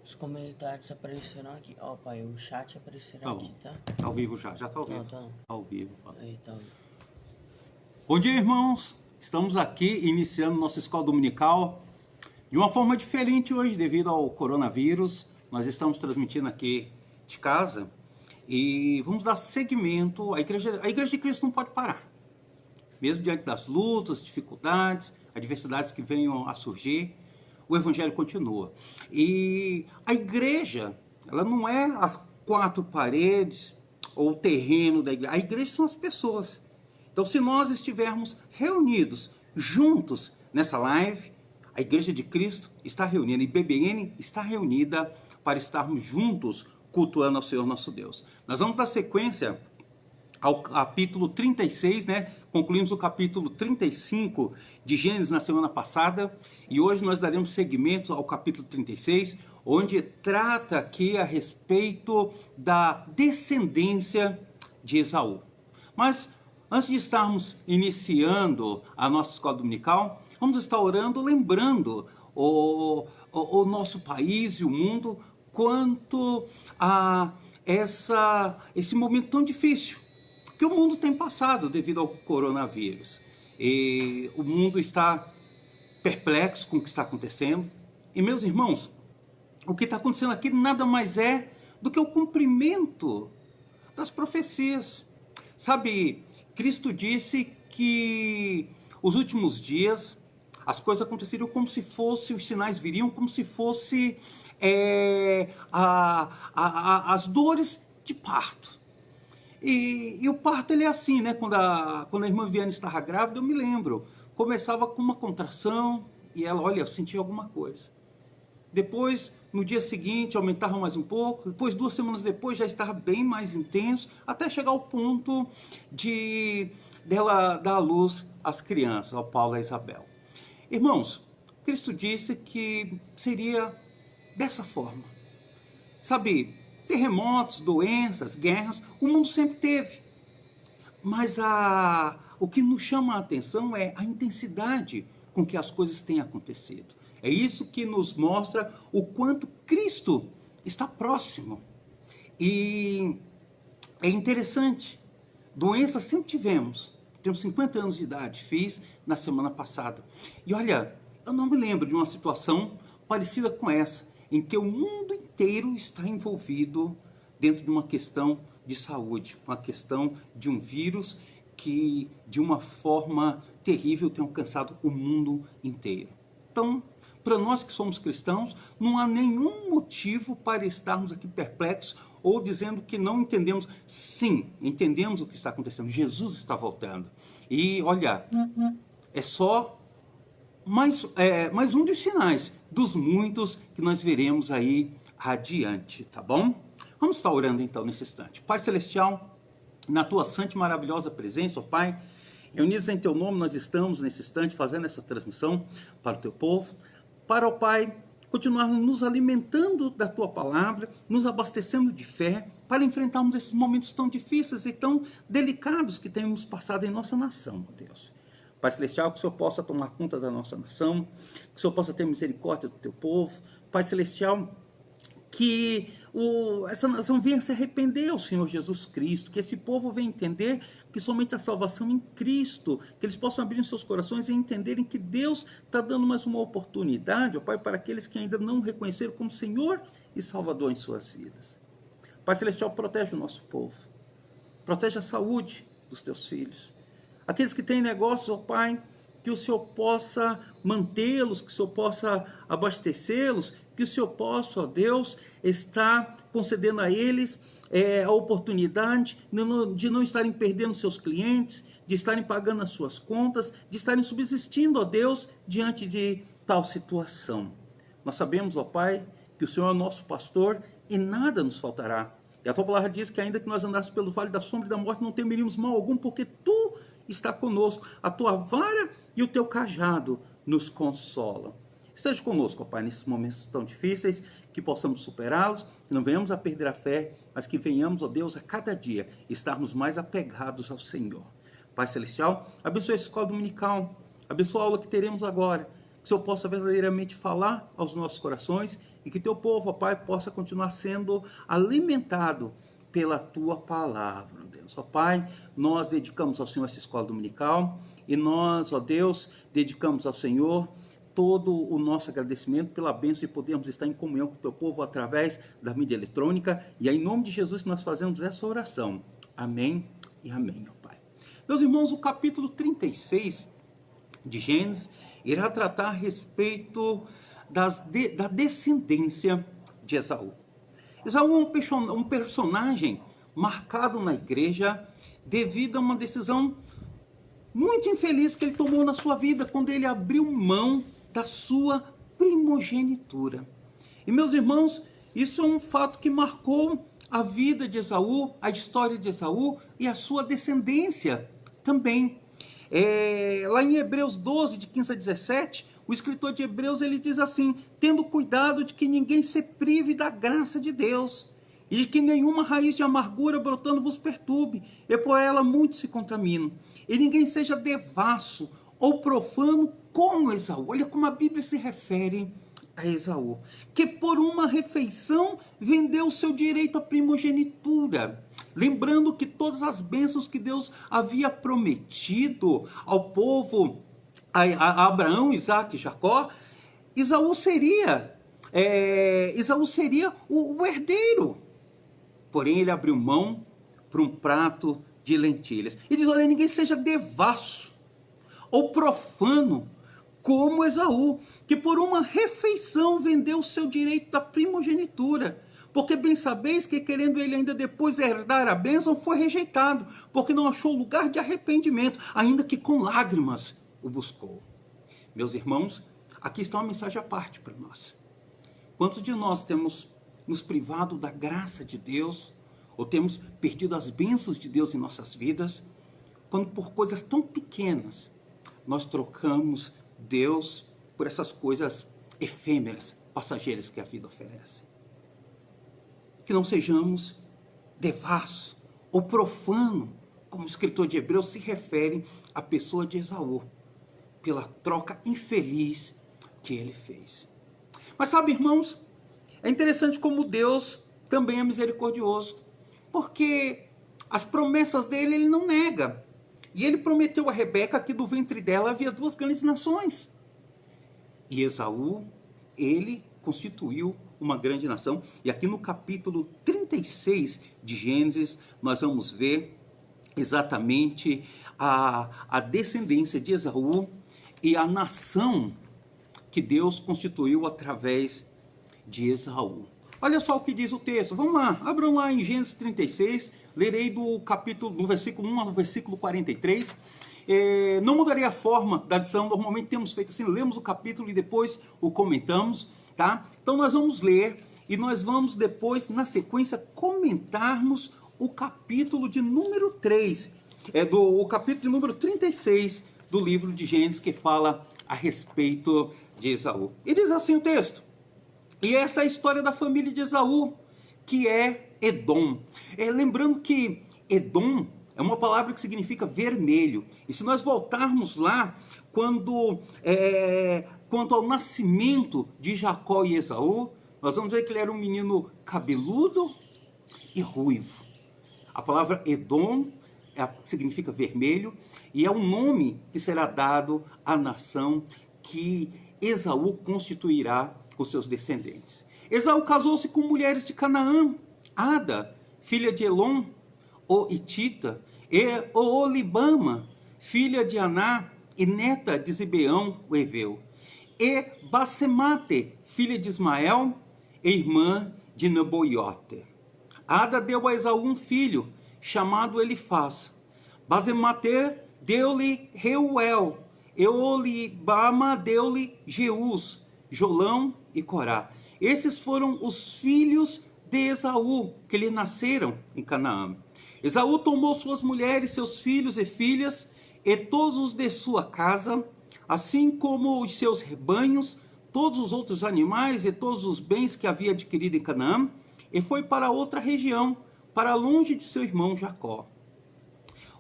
Os comentários apareceram aqui. Ó, pai, o chat aparecerá Tá aqui, bom. tá? Tá ao vivo já. Já tá ao vivo. Não, tá não. Ao vivo. Fala. Aí, tá. Bom dia, irmãos. Estamos aqui iniciando nossa escola dominical de uma forma diferente hoje devido ao coronavírus. Nós estamos transmitindo aqui de casa e vamos dar seguimento. A Igreja de Cristo não pode parar. Mesmo diante das lutas, dificuldades, adversidades que venham a surgir, o Evangelho continua. E a igreja, ela não é as quatro paredes ou o terreno da igreja. A igreja são as pessoas. Então, se nós estivermos reunidos, juntos, nessa live, a Igreja de Cristo está reunida, e BBN está reunida para estarmos juntos cultuando ao Senhor nosso Deus. Nós vamos dar sequência ao capítulo 36, né? Concluímos o capítulo 35 de Gênesis na semana passada, e hoje nós daremos seguimento ao capítulo 36, onde trata aqui a respeito da descendência de Esaú. Mas antes de estarmos iniciando a nossa escola dominical, vamos estar orando, lembrando o nosso país e o mundo quanto a esse momento tão difícil que o mundo tem passado devido ao coronavírus. E o mundo está perplexo com o que está acontecendo. E, meus irmãos, o que está acontecendo aqui nada mais é do que o cumprimento das profecias. Sabe, Cristo disse que os últimos dias as coisas aconteceriam como se fosse, os sinais viriam como se fosse as dores de parto. E o parto ele é assim, né? Quando a irmã Viana estava grávida, eu me lembro, começava com uma contração e ela, olha, eu senti alguma coisa. Depois, no dia seguinte, aumentava mais um pouco. Depois, 2 semanas depois, já estava bem mais intenso, até chegar ao ponto dela dar à luz às crianças, ao Paulo e a Isabel. Irmãos, Cristo disse que seria dessa forma. Sabe, terremotos, doenças, guerras, o mundo sempre teve. Mas o que nos chama a atenção é a intensidade com que as coisas têm acontecido. É isso que nos mostra o quanto Cristo está próximo. E é interessante, doenças sempre tivemos. Temos 50 anos de idade, fiz na semana passada. E olha, eu não me lembro de uma situação parecida com essa, em que o mundo inteiro está envolvido dentro de uma questão de saúde, uma questão de um vírus que, de uma forma terrível, tem alcançado o mundo inteiro. Então, para nós que somos cristãos, não há nenhum motivo para estarmos aqui perplexos ou dizendo que não entendemos. Sim, entendemos o que está acontecendo. Jesus está voltando. E, olha, é só mais um dos sinais dos muitos que nós veremos aí adiante, tá bom? Vamos estar orando então nesse instante. Pai Celestial, na tua santa e maravilhosa presença, ó Pai, reunidos em teu nome, nós estamos nesse instante fazendo essa transmissão para o teu povo, para, ó Pai, continuar nos alimentando da tua palavra, nos abastecendo de fé, para enfrentarmos esses momentos tão difíceis e tão delicados que temos passado em nossa nação, ó Deus. Pai Celestial, que o Senhor possa tomar conta da nossa nação, que o Senhor possa ter misericórdia do teu povo. Pai Celestial, que essa nação venha se arrepender ao Senhor Jesus Cristo, que esse povo venha entender que somente a salvação em Cristo, que eles possam abrir seus corações e entenderem que Deus está dando mais uma oportunidade, ó Pai, para aqueles que ainda não o reconheceram como Senhor e Salvador em suas vidas. Pai Celestial, protege o nosso povo, protege a saúde dos teus filhos. Aqueles que têm negócios, ó Pai, que o Senhor possa mantê-los, que o Senhor possa abastecê-los, que o Senhor possa, ó Deus, estar concedendo a eles a oportunidade de não estarem perdendo seus clientes, de estarem pagando as suas contas, de estarem subsistindo, ó Deus, diante de tal situação. Nós sabemos, ó Pai, que o Senhor é nosso pastor e nada nos faltará. E a tua palavra diz que ainda que nós andássemos pelo vale da sombra e da morte, não temeríamos mal algum, porque tu está conosco, a tua vara e o teu cajado nos consolam. Esteja conosco, ó Pai, nesses momentos tão difíceis, que possamos superá-los, que não venhamos a perder a fé, mas que venhamos, ó Deus, a cada dia estarmos mais apegados ao Senhor. Pai Celestial, abençoe a escola dominical, abençoe a aula que teremos agora, o Senhor possa verdadeiramente falar aos nossos corações e que teu povo, ó Pai, possa continuar sendo alimentado pela tua palavra, Deus. Ó Pai, nós dedicamos ao Senhor essa escola dominical e nós, ó Deus, dedicamos ao Senhor todo o nosso agradecimento pela bênção de podermos estar em comunhão com o teu povo através da mídia eletrônica. E é em nome de Jesus que nós fazemos essa oração. Amém e amém, ó Pai. Meus irmãos, o capítulo 36 de Gênesis irá tratar a respeito da descendência de Esaú. Esaú é um personagem marcado na igreja devido a uma decisão muito infeliz que ele tomou na sua vida quando ele abriu mão da sua primogenitura. E meus irmãos, isso é um fato que marcou a vida de Esaú, a história de Esaú e a sua descendência também. Lá em Hebreus 12, de 15 a 17, o escritor de Hebreus ele diz assim: tendo cuidado de que ninguém se prive da graça de Deus, e de que nenhuma raiz de amargura brotando vos perturbe, e por ela muitos se contaminam, e ninguém seja devasso ou profano como Esaú. Olha como a Bíblia se refere a Esaú, que por uma refeição vendeu o seu direito à primogenitura. Lembrando que todas as bênçãos que Deus havia prometido ao povo, a Abraão, Isaac e Jacó, Esaú seria o herdeiro. Porém, ele abriu mão para um prato de lentilhas. E diz: olha, ninguém seja devasso ou profano como Esaú, que por uma refeição vendeu o seu direito da primogenitura. Porque bem sabeis que, querendo ele ainda depois herdar a bênção, foi rejeitado, porque não achou lugar de arrependimento, ainda que com lágrimas o buscou. Meus irmãos, aqui está uma mensagem à parte para nós. Quantos de nós temos nos privado da graça de Deus, ou temos perdido as bênçãos de Deus em nossas vidas, quando por coisas tão pequenas nós trocamos Deus por essas coisas efêmeras, passageiras que a vida oferece? Que não sejamos devassos ou profano, como o escritor de Hebreus se refere à pessoa de Esaú, pela troca infeliz que ele fez. Mas sabe, irmãos, é interessante como Deus também é misericordioso, porque as promessas dele ele não nega. E ele prometeu a Rebeca que do ventre dela havia 2 grandes nações. E Esaú, ele constituiu uma grande nação. E aqui no capítulo 36 de Gênesis, nós vamos ver exatamente a descendência de Esaú e a nação que Deus constituiu através de Esaú. Olha só o que diz o texto. Vamos lá, abram lá em Gênesis 36, lerei do versículo 1 ao versículo 43. Não mudarei a forma da lição, normalmente temos feito assim, lemos o capítulo e depois o comentamos, tá? Então nós vamos ler e nós vamos depois, na sequência, comentarmos o capítulo de número 3, o capítulo de número 36 do livro de Gênesis, que fala a respeito de Esaú. E diz assim o texto: e essa é a história da família de Esaú, que é Edom. Lembrando que Edom é uma palavra que significa vermelho. E se nós voltarmos lá, quanto ao nascimento de Jacó e Esaú, nós vamos ver que ele era um menino cabeludo e ruivo. A palavra Edom significa vermelho e é um nome que será dado à nação que Esaú constituirá com seus descendentes. Esaú casou-se com mulheres de Canaã: Ada, filha de Elon, o Hitita, e Oolibama, filha de Aná e neta de Zibeão, o Eveu, e Basemate, filha de Ismael e irmã de Nebaiote. Ada deu a Esaú um filho, chamado Elifaz. Basemate deu-lhe Reuel, e Oolibama deu-lhe Jeus, Jolão e Corá. Esses foram os filhos de Esaú, que lhe nasceram em Canaã. Esaú tomou suas mulheres, seus filhos e filhas, e todos os de sua casa, assim como os seus rebanhos, todos os outros animais e todos os bens que havia adquirido em Canaã, e foi para outra região, para longe de seu irmão Jacó.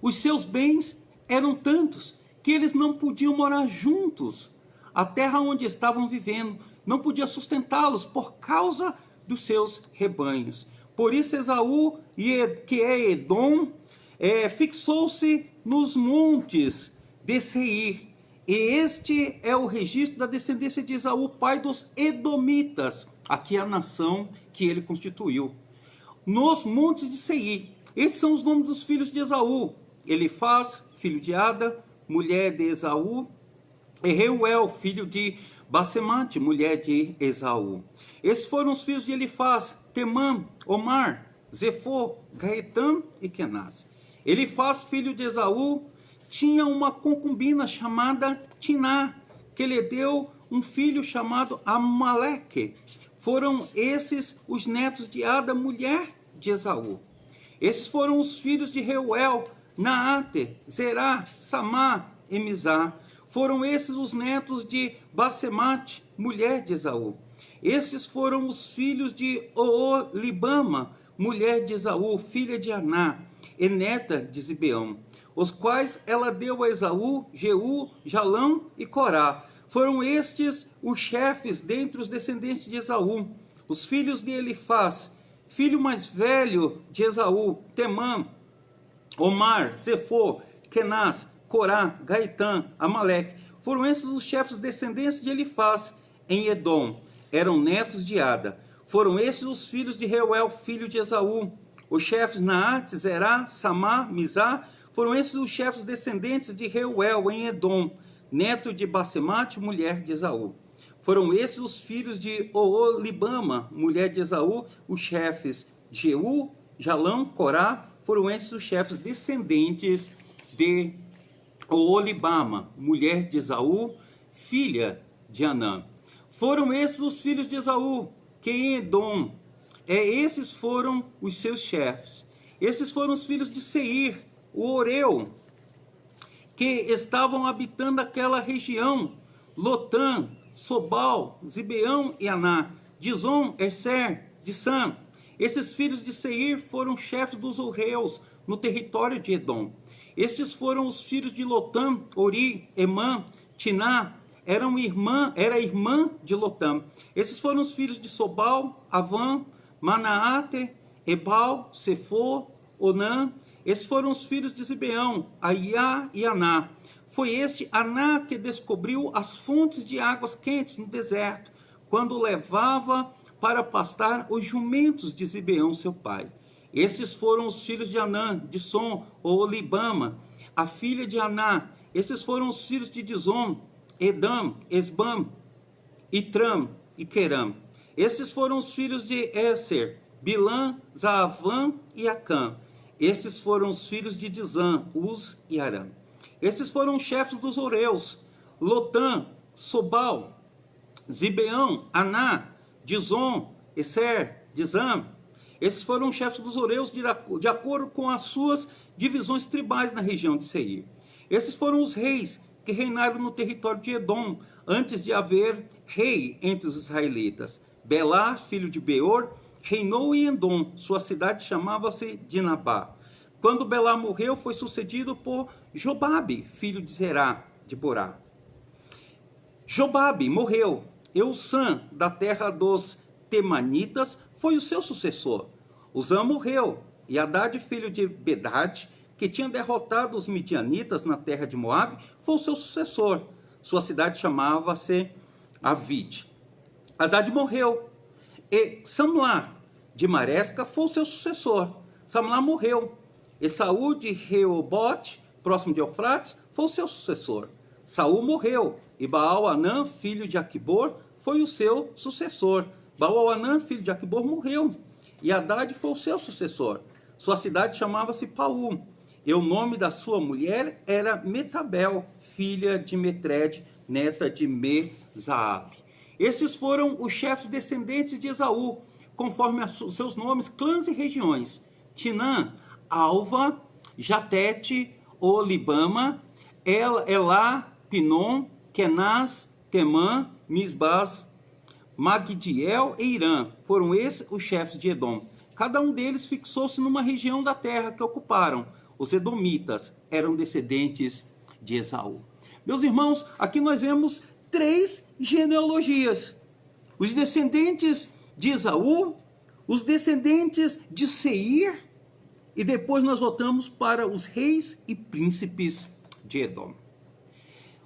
Os seus bens eram tantos que eles não podiam morar juntos. a terra onde estavam vivendo não podia sustentá-los por causa dos seus rebanhos. Por isso Esaú, que é Edom, fixou-se nos montes de Seir. E este é o registro da descendência de Esaú, pai dos Edomitas, aqui é a nação que ele constituiu. Nos montes de Seir. Esses são os nomes dos filhos de Esaú: Elifaz, filho de Ada, mulher de Esaú, e Reuel, filho de Basemate, mulher de Esaú. Esses foram os filhos de Elifaz: Temã, Omar, Zefô, Gaetã e Kenaz. Elifaz, filho de Esaú, tinha uma concubina chamada Tiná, que lhe deu um filho chamado Amaleque. Foram esses os netos de Ada, mulher de Esaú. Esses foram os filhos de Reuel, Naate, Zerá, Samá e Mizá. Foram esses os netos de Basemate, mulher de Esaú. Estes foram os filhos de Oolibama, mulher de Esaú, filha de Aná, e neta de Zibeão, os quais ela deu a Esaú, Jeú, Jalão e Corá. Foram estes os chefes dentre os descendentes de Esaú. Os filhos de Elifaz, filho mais velho de Esaú: Temã, Omar, Zefô, Kenaz, Corá, Gaetã, Amaleque. Foram esses os chefes descendentes de Elifaz em Edom. Eram netos de Ada. Foram esses os filhos de Reuel, filho de Esaú. Os chefes Naate, Zerá, Samá, Mizá. Foram esses os chefes descendentes de Reuel em Edom, neto de Basemate, mulher de Esaú. Foram esses os filhos de Oolibama, mulher de Esaú, os chefes Jeú, Jalão, Corá. Foram esses os chefes descendentes de Oolibama, mulher de Esaú, filha de Anã. Foram esses os filhos de Esaú, que em Edom, esses foram os seus chefes. Esses foram os filhos de Seir, o Oreu, que estavam habitando aquela região: Lotã, Sobal, Zibeão e Aná, Dizon, Eser, Dissã. Esses filhos de Seir foram chefes dos Oreus no território de Edom. Estes foram os filhos de Lotã: Ori, Emã, Tiná, era irmã de Lotã. Esses foram os filhos de Sobal: Avã, Manaate, Ebal, Sefô, Onã. Esses foram os filhos de Zibeão: Aiá e Aná. Foi este Aná que descobriu as fontes de águas quentes no deserto, quando levava para pastar os jumentos de Zibeão, seu pai. Esses foram os filhos de Anã, Disson, Oolibama, a filha de Aná. Esses foram os filhos de Dizon, Edam, Esbam, Itram e Queram. Esses foram os filhos de Éser, Bilã, Zaavã e Acã. Esses foram os filhos de Dizã, Uz e Arã. Esses foram os chefes dos Oreus: Lotã, Sobal, Zibeão, Aná, Dizon, Eser, Dizã. Esses foram os chefes dos Oreus de acordo com as suas divisões tribais na região de Seir. Esses foram os reis que reinaram no território de Edom, antes de haver rei entre os israelitas. Belá, filho de Beor, reinou em Edom. Sua cidade chamava-se Dinabá. Quando Belá morreu, foi sucedido por Jobabe, filho de Zerá, de Borá. Jobabe morreu. Eusã, da terra dos Temanitas, foi o seu sucessor. Uzã morreu. E Haddad, filho de Bedad, que tinha derrotado os midianitas na terra de Moabe, foi o seu sucessor. Sua cidade chamava-se Avid. Haddad morreu. E Samlá, de Maresca, foi o seu sucessor. Samlá morreu. E Saul de Reobote, próximo de Eufrates, foi o seu sucessor. Saul morreu. E Baal-Anã, filho de Aquibor, foi o seu sucessor. Baal-Anã, filho de Aquibor, morreu. E Haddad foi o seu sucessor. Sua cidade chamava-se Paú. E o nome da sua mulher era Metabel, filha de Metred, neta de Mezaabe. Esses foram os chefes descendentes de Esaú, conforme seus nomes, clãs e regiões: Tinã, Alva, Jatete, Olibama, Elá, Pinom, Kenaz, Temã, Misbaz, Magdiel e Irã. Foram esses os chefes de Edom. Cada um deles fixou-se numa região da terra que ocuparam. Os edomitas eram descendentes de Esaú. Meus irmãos, aqui nós vemos 3 genealogias. Os descendentes de Esaú, os descendentes de Seir, e depois nós voltamos para os reis e príncipes de Edom.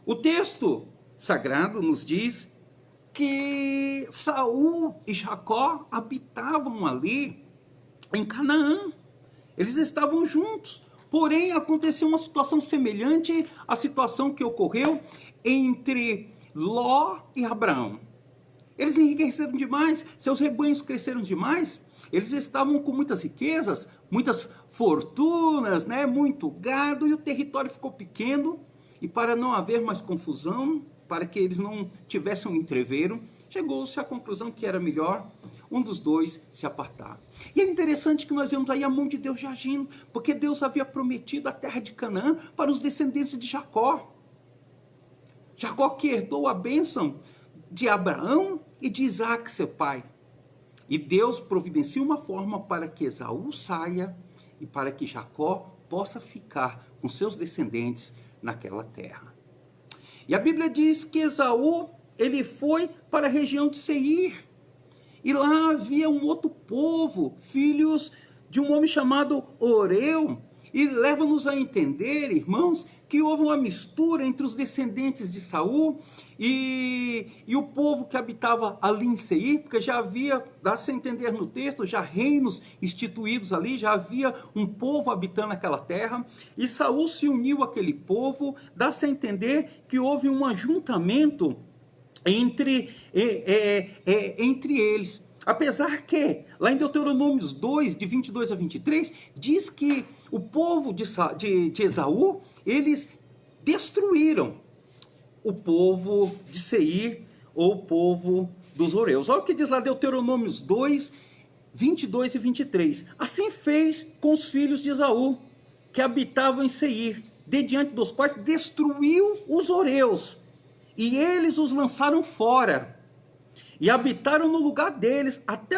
O texto sagrado nos diz que Saul e Jacó habitavam ali em Canaã. Eles estavam juntos. Porém, aconteceu uma situação semelhante à situação que ocorreu entre Ló e Abraão. Eles enriqueceram demais, seus rebanhos cresceram demais, eles estavam com muitas riquezas, muitas fortunas, né? Muito gado, e o território ficou pequeno. E para não haver mais confusão, para que eles não tivessem um entreveiro, chegou-se à conclusão que era melhor um dos dois se apartar. E é interessante que nós vemos aí a mão de Deus agindo, porque Deus havia prometido a terra de Canaã para os descendentes de Jacó. Jacó que herdou a bênção de Abraão e de Isaac, seu pai. E Deus providencia uma forma para que Esaú saia e para que Jacó possa ficar com seus descendentes naquela terra. E a Bíblia diz que Esaú, ele foi para a região de Seir. E lá havia um outro povo, filhos de um homem chamado Oreu. E leva-nos a entender, irmãos, que houve uma mistura entre os descendentes de Saul e o povo que habitava ali em Seir, porque já havia, dá-se a entender no texto, já reinos instituídos ali, já havia um povo habitando aquela terra, e Saul se uniu àquele povo, dá-se a entender que houve um ajuntamento entre eles. Apesar que, lá em Deuteronômios 2, de 22 a 23, diz que o povo de Esaú, eles destruíram o povo de Seir, ou o povo dos Horeus. Olha o que diz lá Deuteronômios 2, 22 e 23. Assim fez com os filhos de Esaú, que habitavam em Seir, de diante dos quais destruiu os Horeus, e eles os lançaram fora, e habitaram no lugar deles até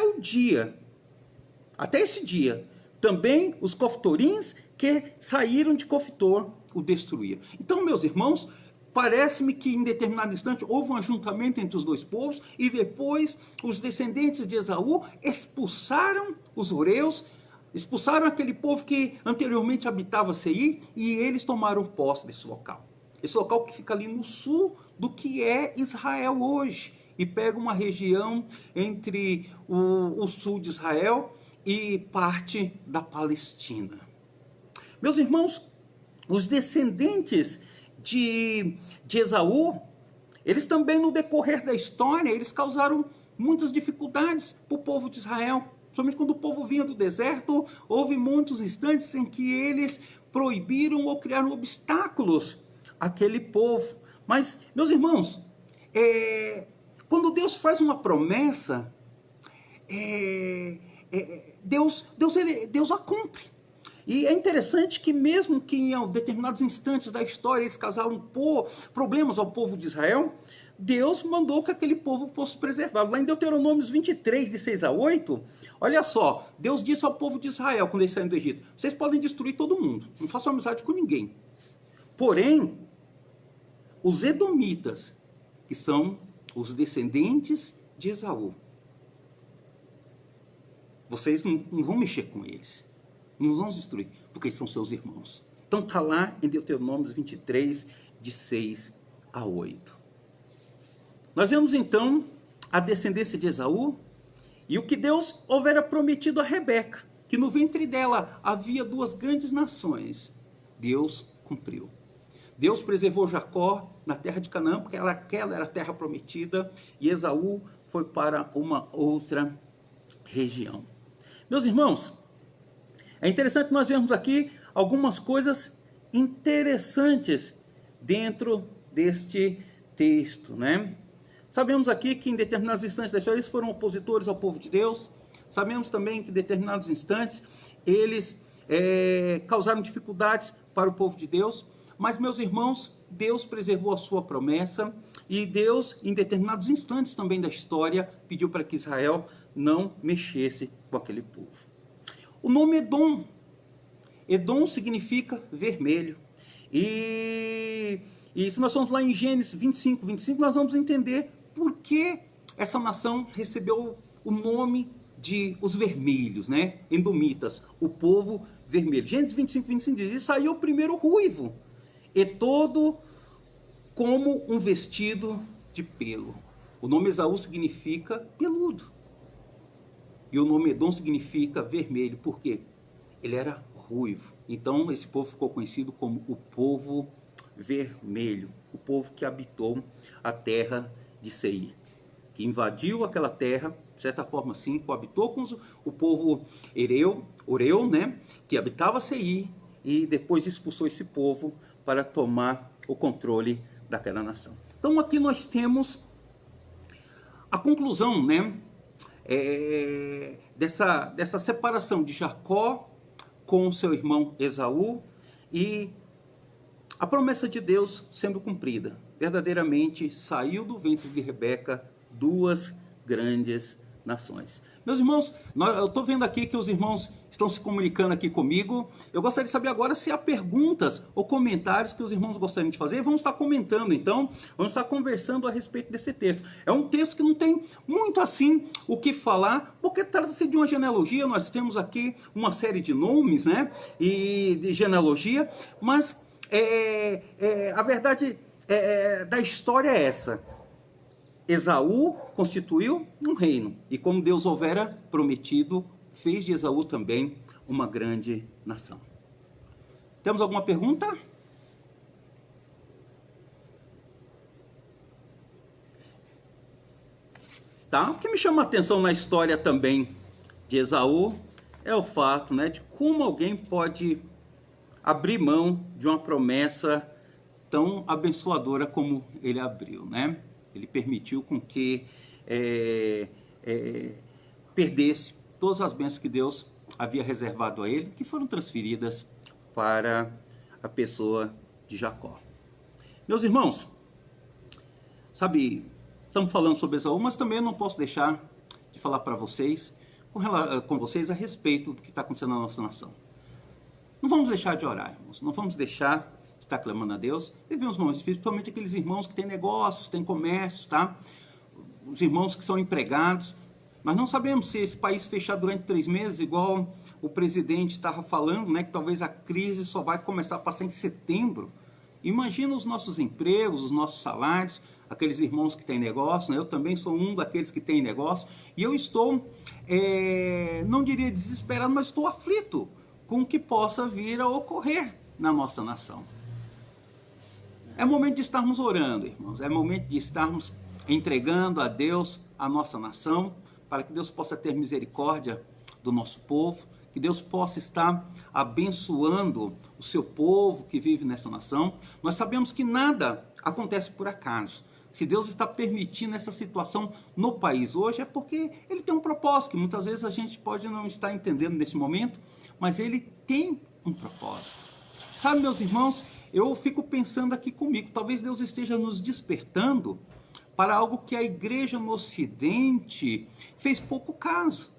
esse dia. Também os coftorins que saíram de Coftor o destruíram. Então, meus irmãos, parece-me que em determinado instante houve um ajuntamento entre os dois povos, e depois os descendentes de Esaú expulsaram os Horeus, expulsaram aquele povo que anteriormente habitava Seir, e eles tomaram posse desse local. Esse local que fica ali no sul do que é Israel hoje, e pega uma região entre o sul de Israel e parte da Palestina. Meus irmãos, os descendentes de Esaú, eles também no decorrer da história, eles causaram muitas dificuldades para o povo de Israel. Somente quando o povo vinha do deserto, houve muitos instantes em que eles proibiram ou criaram obstáculos àquele povo. Mas, meus irmãos, quando Deus faz uma promessa, Deus a cumpre. E é interessante que mesmo que em determinados instantes da história eles causaram problemas ao povo de Israel, Deus mandou que aquele povo fosse preservado. Lá em Deuteronômios 23, de 6 a 8, olha só, Deus disse ao povo de Israel, quando eles saíram do Egito: vocês podem destruir todo mundo, não façam amizade com ninguém. Porém, os edomitas, que são os descendentes de Esaú, vocês não vão mexer com eles, não vão destruir, porque são seus irmãos. Então está lá em Deuteronômio 23, de 6 a 8. Nós vemos então a descendência de Esaú e o que Deus houvera prometido a Rebeca, que no ventre dela havia 2 grandes nações. Deus cumpriu. Deus preservou Jacó na terra de Canaã, porque aquela era a terra prometida, e Esaú foi para uma outra região. Meus irmãos, é interessante nós vermos aqui algumas coisas interessantes dentro deste texto, né? Sabemos aqui que em determinados instantes da história eles foram opositores ao povo de Deus. Sabemos também que em determinados instantes eles causaram dificuldades para o povo de Deus. Mas, meus irmãos, Deus preservou a sua promessa, e Deus, em determinados instantes também da história, pediu para que Israel não mexesse com aquele povo. O nome Edom significa vermelho. E E se nós formos lá em Gênesis 25, 25, nós vamos entender por que essa nação recebeu o nome de os vermelhos, né? Edomitas, o povo vermelho. Gênesis 25, 25 diz, e saiu o primeiro ruivo, e todo como um vestido de pelo. O nome Esaú significa peludo. E o nome Edom significa vermelho. Por quê? Ele era ruivo. Então esse povo ficou conhecido como o povo vermelho. O povo que habitou a terra de Seir. Que invadiu aquela terra, de certa forma sim, coabitou com o povo Oreu, né? Que habitava Seir. E depois expulsou esse povo para tomar o controle daquela nação. Então aqui nós temos a conclusão, né? Dessa separação de Jacó com seu irmão Esaú e a promessa de Deus sendo cumprida. Verdadeiramente saiu do ventre de Rebeca duas grandes nações. Meus irmãos, eu estou vendo aqui que os irmãos estão se comunicando aqui comigo. Eu gostaria de saber agora se há perguntas ou comentários que os irmãos gostariam de fazer. Vamos estar comentando então, vamos estar conversando a respeito desse texto. É um texto que não tem muito assim o que falar, porque trata-se de uma genealogia. Nós temos aqui uma série de nomes, né, e de genealogia, mas a verdade da história é essa. Esaú constituiu um reino, e como Deus houvera prometido, fez de Esaú também uma grande nação. Temos alguma pergunta? Tá? O que me chama a atenção na história também de Esaú é o fato, né, de como alguém pode abrir mão de uma promessa tão abençoadora como ele abriu, né? Ele permitiu com que perdesse todas as bênçãos que Deus havia reservado a ele, que foram transferidas para a pessoa de Jacó. Meus irmãos, sabe, estamos falando sobre Esaú, mas também não posso deixar de falar para vocês, com vocês a respeito do que está acontecendo na nossa nação. Não vamos deixar de orar, irmãos, não vamos deixar está clamando a Deus. Vivemos momentos difíceis, principalmente aqueles irmãos que têm negócios, têm comércios, tá? Os irmãos que são empregados. Mas não sabemos se esse país fechar durante 3 meses, igual o presidente estava falando, né? Que talvez a crise só vai começar a passar em setembro. Imagina os nossos empregos, os nossos salários, aqueles irmãos que têm negócio, né? Eu também sou um daqueles que têm negócio. E eu estou, não diria desesperado, mas estou aflito com o que possa vir a ocorrer na nossa nação. É momento de estarmos orando, irmãos. É momento de estarmos entregando a Deus a nossa nação, para que Deus possa ter misericórdia do nosso povo, que Deus possa estar abençoando o seu povo que vive nessa nação. Nós sabemos que nada acontece por acaso. Se Deus está permitindo essa situação no país hoje, é porque Ele tem um propósito, que muitas vezes a gente pode não estar entendendo nesse momento, mas Ele tem um propósito. Sabe, meus irmãos, eu fico pensando aqui comigo, talvez Deus esteja nos despertando para algo que a igreja no Ocidente fez pouco caso,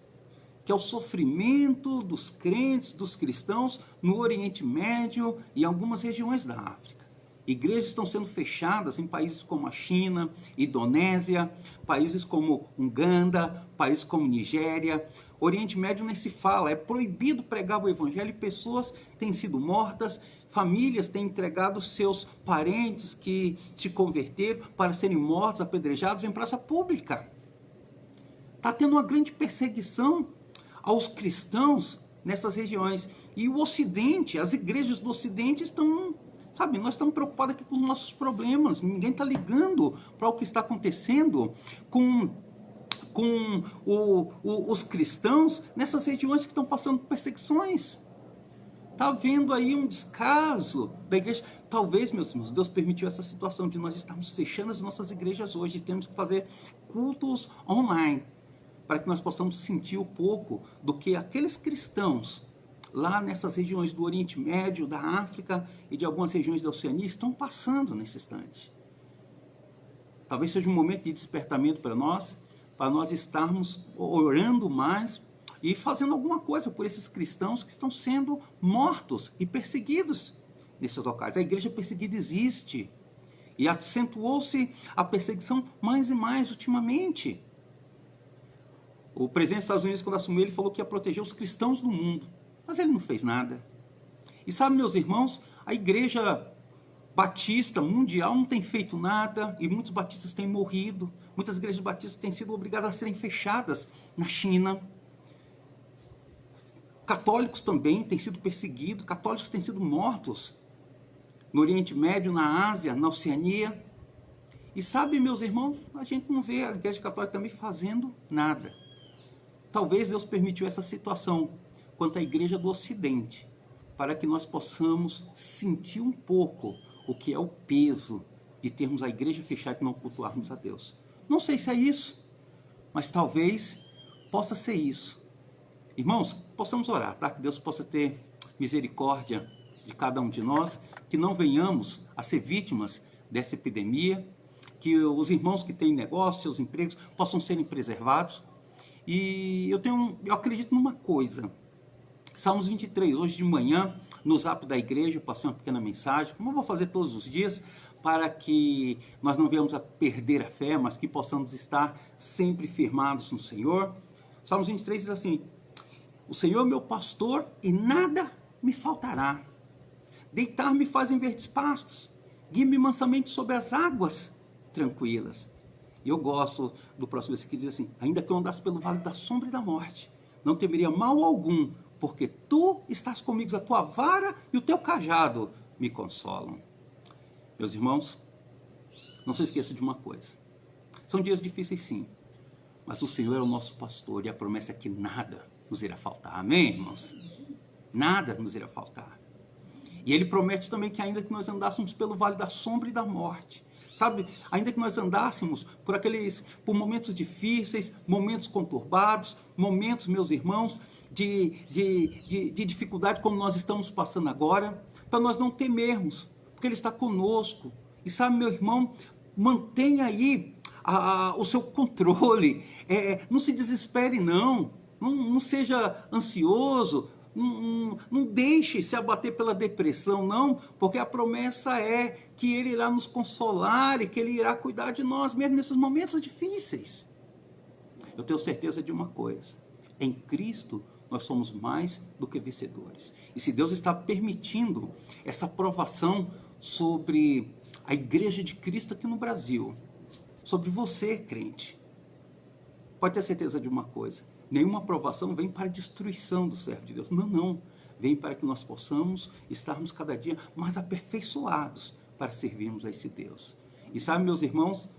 que é o sofrimento dos crentes, dos cristãos no Oriente Médio e em algumas regiões da África. Igrejas estão sendo fechadas em países como a China, Indonésia, países como Uganda, países como Nigéria. Oriente Médio nem se fala, é proibido pregar o evangelho e pessoas têm sido mortas. Famílias têm entregado seus parentes que se converteram para serem mortos, apedrejados em praça pública. Está tendo uma grande perseguição aos cristãos nessas regiões. E o Ocidente, as igrejas do Ocidente estão, sabe, nós estamos preocupados aqui com os nossos problemas. Ninguém está ligando para o que está acontecendo com os cristãos nessas regiões que estão passando por perseguições. Está havendo aí um descaso da igreja. Talvez, meus irmãos, Deus permitiu essa situação de nós estarmos fechando as nossas igrejas hoje. Temos que fazer cultos online, para que nós possamos sentir um pouco do que aqueles cristãos lá nessas regiões do Oriente Médio, da África e de algumas regiões da Oceania estão passando nesse instante. Talvez seja um momento de despertamento para nós estarmos orando mais e fazendo alguma coisa por esses cristãos que estão sendo mortos e perseguidos nesses locais. A igreja perseguida existe. E acentuou-se a perseguição mais e mais ultimamente. O presidente dos Estados Unidos, quando assumiu, ele falou que ia proteger os cristãos do mundo. Mas ele não fez nada. E sabe, meus irmãos, a igreja batista mundial não tem feito nada e muitos batistas têm morrido. Muitas igrejas batistas têm sido obrigadas a serem fechadas na China. Católicos também têm sido perseguidos, católicos têm sido mortos no Oriente Médio, na Ásia, na Oceania. E sabe, meus irmãos, a gente não vê a igreja católica também fazendo nada. Talvez Deus permitiu essa situação quanto à igreja do Ocidente, para que nós possamos sentir um pouco o que é o peso de termos a igreja fechada e não cultuarmos a Deus. Não sei se é isso, mas talvez possa ser isso. Irmãos, possamos orar, tá? Que Deus possa ter misericórdia de cada um de nós, que não venhamos a ser vítimas dessa epidemia, que os irmãos que têm negócio, seus empregos, possam serem preservados. E eu acredito numa coisa. Salmos 23, hoje de manhã, no zap da igreja, eu passei uma pequena mensagem, como eu vou fazer todos os dias, para que nós não venhamos a perder a fé, mas que possamos estar sempre firmados no Senhor. Salmos 23 diz assim: o Senhor é meu pastor e nada me faltará. Deitar-me faz em verdes pastos, guia-me mansamente sobre as águas tranquilas. E eu gosto do próximo versículo que diz assim: ainda que eu andasse pelo vale da sombra e da morte, não temeria mal algum, porque tu estás comigo, a tua vara e o teu cajado me consolam. Meus irmãos, não se esqueça de uma coisa: são dias difíceis sim, mas o Senhor é o nosso pastor e a promessa é que nada nos irá faltar. Amém, irmãos? Nada nos irá faltar. E Ele promete também que ainda que nós andássemos pelo vale da sombra e da morte, sabe, ainda que nós andássemos por momentos difíceis, momentos conturbados, momentos, meus irmãos, de dificuldade como nós estamos passando agora, para nós não temermos, porque Ele está conosco. E sabe, meu irmão, mantenha aí o seu controle, não se desespere não seja ansioso, não deixe se abater pela depressão, não, porque a promessa é que Ele irá nos consolar e que Ele irá cuidar de nós, mesmo nesses momentos difíceis. Eu tenho certeza de uma coisa: em Cristo nós somos mais do que vencedores. E se Deus está permitindo essa provação sobre a Igreja de Cristo aqui no Brasil, sobre você, crente, pode ter certeza de uma coisa: nenhuma aprovação vem para a destruição do servo de Deus. Não. Vem para que nós possamos estarmos cada dia mais aperfeiçoados para servirmos a esse Deus. E sabe, meus irmãos,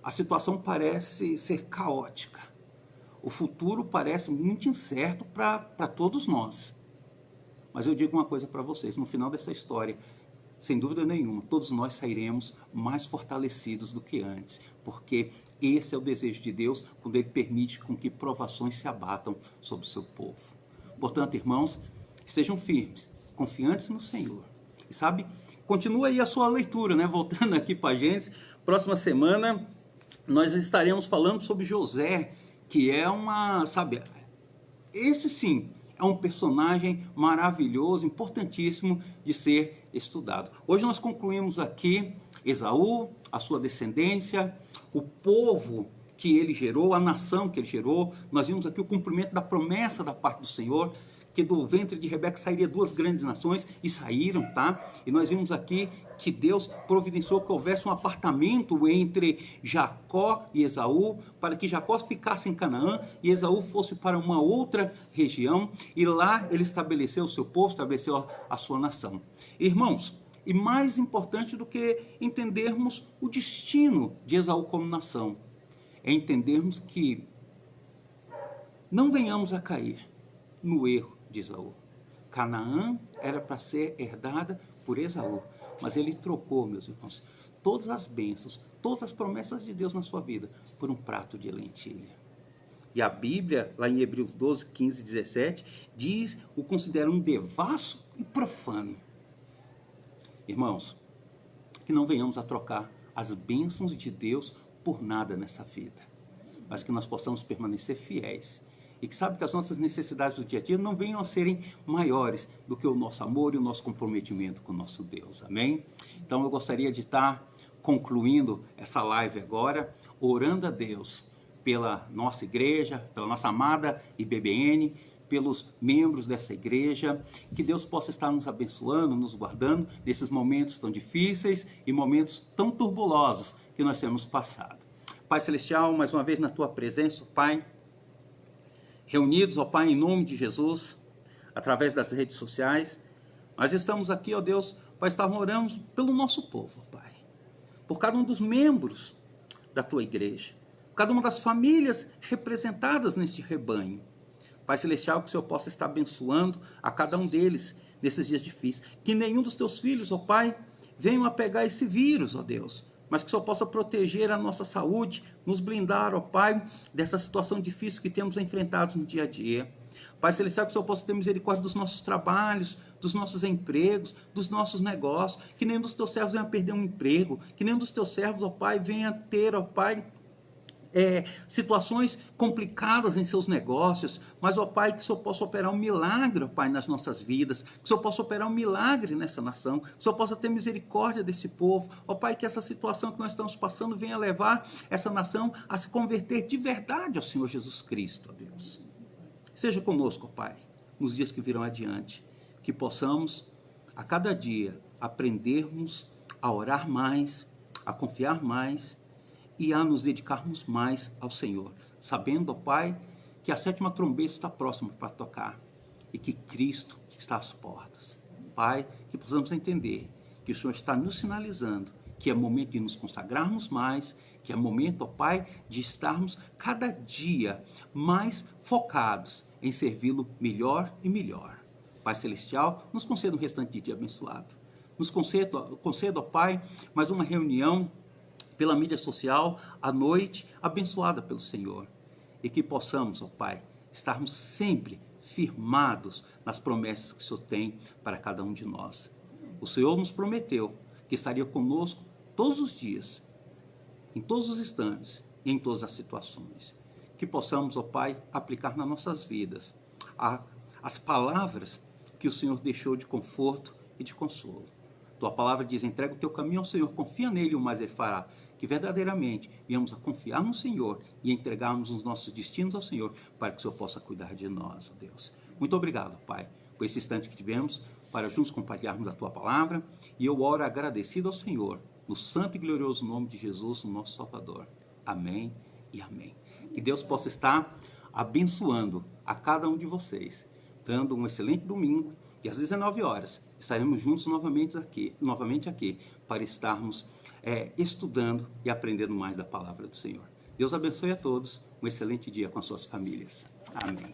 a situação parece ser caótica. O futuro parece muito incerto para todos nós. Mas eu digo uma coisa para vocês: no final dessa história, sem dúvida nenhuma, todos nós sairemos mais fortalecidos do que antes, porque esse é o desejo de Deus quando Ele permite com que provações se abatam sobre o seu povo. Portanto, irmãos, estejam firmes, confiantes no Senhor. E sabe, continua aí a sua leitura, né? Voltando aqui para a gente, próxima semana nós estaremos falando sobre José, que é esse sim, é um personagem maravilhoso, importantíssimo de ser estudado. Hoje nós concluímos aqui Esaú, a sua descendência, o povo que ele gerou, a nação que ele gerou. Nós vimos aqui o cumprimento da promessa da parte do Senhor, que do ventre de Rebeca sairia duas grandes nações, e saíram, tá? E nós vimos aqui que Deus providenciou que houvesse um apartamento entre Jacó e Esaú, para que Jacó ficasse em Canaã e Esaú fosse para uma outra região, e lá ele estabeleceu o seu povo, estabeleceu a sua nação. Irmãos, e mais importante do que entendermos o destino de Esaú como nação, é entendermos que não venhamos a cair no erro de Esaú. Canaã era para ser herdada por Esaú, mas ele trocou, meus irmãos, todas as bênçãos, todas as promessas de Deus na sua vida por um prato de lentilha. E a Bíblia, lá em Hebreus 12, 15 e 17, o considera um devasso e profano. Irmãos, que não venhamos a trocar as bênçãos de Deus por nada nessa vida, mas que nós possamos permanecer fiéis. E que sabe que as nossas necessidades do dia a dia não venham a serem maiores do que o nosso amor e o nosso comprometimento com o nosso Deus. Amém? Então eu gostaria de estar concluindo essa live agora, orando a Deus pela nossa igreja, pela nossa amada IBBN, pelos membros dessa igreja, que Deus possa estar nos abençoando, nos guardando nesses momentos tão difíceis e momentos tão turbulosos que nós temos passado. Pai Celestial, mais uma vez na Tua presença, Pai, reunidos, ó Pai, em nome de Jesus, através das redes sociais, nós estamos aqui, ó Deus, para estar orando pelo nosso povo, ó Pai, por cada um dos membros da Tua igreja, por cada uma das famílias representadas neste rebanho. Pai Celestial, que o Senhor possa estar abençoando a cada um deles nesses dias difíceis. Que nenhum dos teus filhos, ó Pai, venham a pegar esse vírus, ó Deus, mas que o Senhor possa proteger a nossa saúde, nos blindar, ó Pai, dessa situação difícil que temos enfrentado no dia a dia. Pai Celestial, que o Senhor possa ter misericórdia dos nossos trabalhos, dos nossos empregos, dos nossos negócios, que nenhum dos teus servos venha perder um emprego, que nenhum dos teus servos, ó Pai, venha ter, ó Pai, situações complicadas em seus negócios, mas, ó Pai, que o Senhor possa operar um milagre, ó Pai, nas nossas vidas, que o Senhor possa operar um milagre nessa nação, que o Senhor possa ter misericórdia desse povo, ó Pai, que essa situação que nós estamos passando venha levar essa nação a se converter de verdade ao Senhor Jesus Cristo, ó Deus. Seja conosco, ó Pai, nos dias que virão adiante, que possamos, a cada dia, aprendermos a orar mais, a confiar mais, e a nos dedicarmos mais ao Senhor, sabendo, ó Pai, que a 7ª trombeta está próxima para tocar e que Cristo está às portas. Pai, que possamos entender que o Senhor está nos sinalizando que é momento de nos consagrarmos mais, que é momento, ó Pai, de estarmos cada dia mais focados em servi-lo melhor e melhor. Pai Celestial, nos conceda um restante de dia abençoado. Nos conceda, ó Pai, mais uma reunião pela mídia social, à noite, abençoada pelo Senhor. E que possamos, ó Pai, estarmos sempre firmados nas promessas que o Senhor tem para cada um de nós. O Senhor nos prometeu que estaria conosco todos os dias, em todos os instantes e em todas as situações. Que possamos, ó Pai, aplicar nas nossas vidas as palavras que o Senhor deixou de conforto e de consolo. Tua palavra diz: entrega o teu caminho ao Senhor, confia nele e o mais ele fará. Que verdadeiramente viemos a confiar no Senhor e entregarmos os nossos destinos ao Senhor, para que o Senhor possa cuidar de nós, ó Deus. Muito obrigado, Pai, por esse instante que tivemos para juntos compartilharmos a Tua palavra. E eu oro agradecido ao Senhor, no santo e glorioso nome de Jesus, o nosso Salvador. Amém e amém. Que Deus possa estar abençoando a cada um de vocês, dando um excelente domingo, e às 19 horas estaremos juntos novamente aqui para estarmos estudando e aprendendo mais da palavra do Senhor. Deus abençoe a todos, um excelente dia com as suas famílias. Amém.